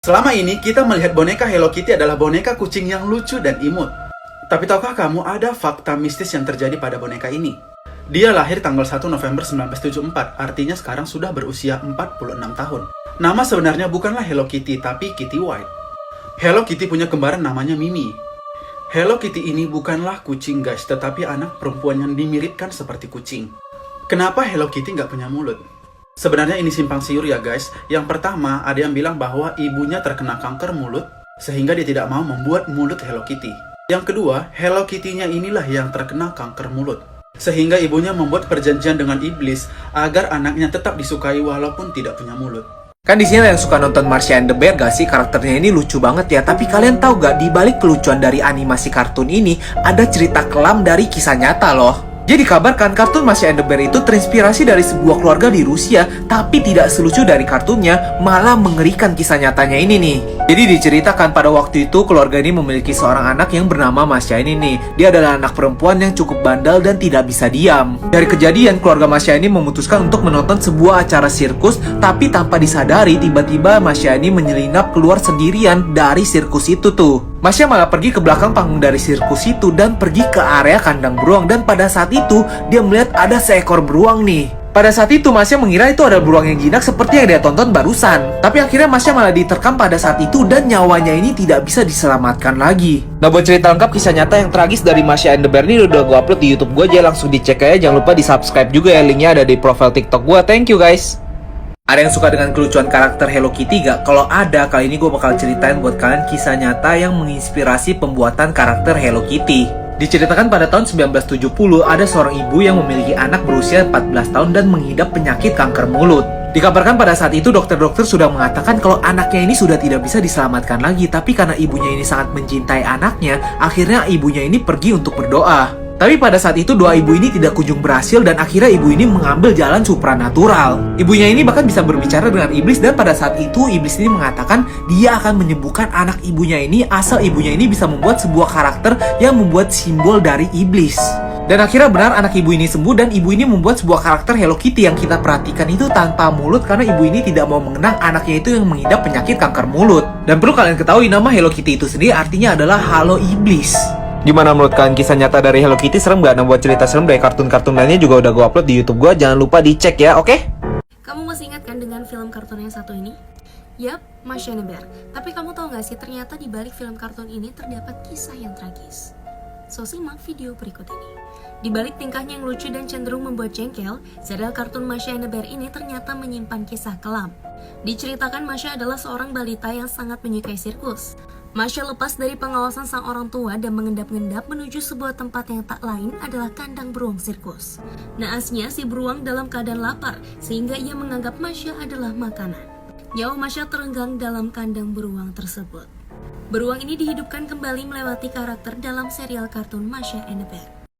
Selama ini kita melihat boneka Hello Kitty adalah boneka kucing yang lucu dan imut. Tapi tahukah kamu ada fakta mistis yang terjadi pada boneka ini? Dia lahir tanggal 1 November 1974, artinya sekarang sudah berusia 46 tahun. Nama sebenarnya bukanlah Hello Kitty, tapi Kitty White. Hello Kitty punya kembaran namanya Mimi. Hello Kitty ini bukanlah kucing guys, tetapi anak perempuan yang dimiripkan seperti kucing. Kenapa Hello Kitty nggak punya mulut? Sebenarnya ini simpang siur ya guys. Yang pertama, ada yang bilang bahwa ibunya terkena kanker mulut, sehingga dia tidak mau membuat mulut Hello Kitty. Yang kedua, Hello Kitty-nya inilah yang terkena kanker mulut, sehingga ibunya membuat perjanjian dengan iblis agar anaknya tetap disukai walaupun tidak punya mulut. Kan di sini yang suka nonton Marsha and the Bear gak sih, karakternya ini lucu banget ya. Tapi kalian tahu gak, di balik kelucuan dari animasi kartun ini ada cerita kelam dari kisah nyata loh. Jadi dikabarkan kartun Marsha and the Bear itu terinspirasi dari sebuah keluarga di Rusia, tapi tidak selucu dari kartunnya, malah mengerikan kisah nyatanya ini nih. Jadi diceritakan pada waktu itu keluarga ini memiliki seorang anak yang bernama Masha ini nih. Dia adalah anak perempuan yang cukup bandel dan tidak bisa diam. Dari kejadian, keluarga Masha ini memutuskan untuk menonton sebuah acara sirkus, tapi tanpa disadari tiba-tiba Masha ini menyelinap keluar sendirian dari sirkus itu tuh. Masha malah pergi ke belakang panggung dari sirkus itu dan pergi ke area kandang beruang, dan pada saat itu dia melihat ada seekor beruang nih. Pada saat itu Masha mengira itu ada beruang yang jinak seperti yang dia tonton barusan. Tapi akhirnya Masha malah diterkam pada saat itu dan nyawanya ini tidak bisa diselamatkan lagi. Nah, buat cerita lengkap kisah nyata yang tragis dari Marsha and the Bear ini udah gue upload di YouTube gue aja, langsung dicek aja. Jangan lupa di subscribe juga ya, linknya ada di profile TikTok gue. Thank you guys. Ada yang suka dengan kelucuan karakter Hello Kitty gak? Kalau ada, kali ini gue bakal ceritain buat kalian kisah nyata yang menginspirasi pembuatan karakter Hello Kitty. Diceritakan pada tahun 1970, ada seorang ibu yang memiliki anak berusia 14 tahun dan mengidap penyakit kanker mulut. Dikabarkan pada saat itu dokter-dokter sudah mengatakan kalau anaknya ini sudah tidak bisa diselamatkan lagi. Tapi karena ibunya ini sangat mencintai anaknya, akhirnya ibunya ini pergi untuk berdoa. Tapi pada saat itu doa ibu ini tidak kunjung berhasil dan akhirnya ibu ini mengambil jalan supranatural. Ibunya ini bahkan bisa berbicara dengan iblis, dan pada saat itu iblis ini mengatakan dia akan menyembuhkan anak ibunya ini asal ibunya ini bisa membuat sebuah karakter yang membuat simbol dari iblis. Dan akhirnya benar, anak ibu ini sembuh dan ibu ini membuat sebuah karakter Hello Kitty yang kita perhatikan itu tanpa mulut, karena ibu ini tidak mau mengenang anaknya itu yang mengidap penyakit kanker mulut. Dan perlu kalian ketahui, nama Hello Kitty itu sendiri artinya adalah halo iblis. Gimana menurut kalian kisah nyata dari Hello Kitty? Serem gak? Nah, buat cerita serem dari kartun-kartun lainnya juga udah gue upload di YouTube gue. Jangan lupa dicek ya, oke? Kamu masih ingat kan dengan film kartun yang satu ini? Yap, Marsha and the Bear. Tapi kamu tahu gak sih, ternyata di balik film kartun ini terdapat kisah yang tragis. So, simak video berikut ini. Di balik tingkahnya yang lucu dan cenderung membuat jengkel, serial kartun Marsha and the Bear ini ternyata menyimpan kisah kelam. Diceritakan Marsha adalah seorang balita yang sangat menyukai sirkus. Marsha lepas dari pengawasan sang orang tua dan mengendap-endap menuju sebuah tempat yang tak lain adalah kandang beruang sirkus. Naasnya si beruang dalam keadaan lapar sehingga ia menganggap Marsha adalah makanan. Nyawa Marsha terenggang dalam kandang beruang tersebut. Beruang ini dihidupkan kembali melewati karakter dalam serial kartun Marsha and the Bear.